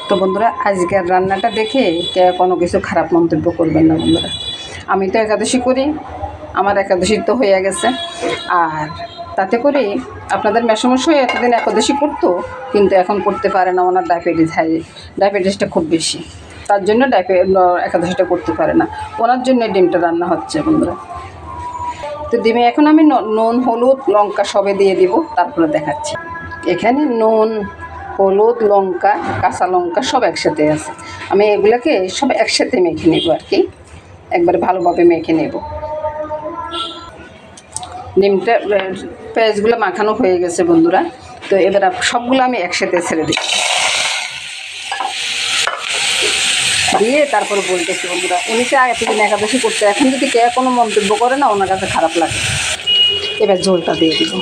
তো বন্ধুরা, আজকের রান্নাটা দেখে কে কোনো কিছু খারাপ মন্তব্য করবেন না বন্ধুরা। আমি তো একাদশী করি, আমার একাদশী তো হয়ে গেছে। আর তাতে করে আপনাদের মেসমশাই এতদিন একাদশী করতো, কিন্তু এখন করতে পারে না। ওনার ডায়াবেটিসটা খুব বেশি, তার জন্য একাদশীটা করতে পারে না। ওনার জন্য ডিমটা রান্না হচ্ছে বন্ধুরা। তো ডিমে এখন আমি নুন, হলুদ, লঙ্কা সবে দিয়ে দিব, তারপরে দেখাচ্ছি। এখানে নুন, হলুদ, লঙ্কা, কাঁচা লঙ্কা সব একসাথে আছে। আমি এগুলোকে সব একসাথে মেখে নেব আর কি, একবারে ভালোভাবে মেখে নেব। ডিমটা পেঁয়াজগুলো মাখানো হয়ে গেছে বন্ধুরা। তো এবার সবগুলো আমি একসাথে ছেড়ে দিই, দিয়ে তারপরে বলতেছি বন্ধুরা, উনি তো এতদিন একাদশী করতে, এখন যদি কে কোনো মন্তব্য করে না, ওনার কাছে খারাপ লাগে। এবার ঝোলটা দিয়ে দিব।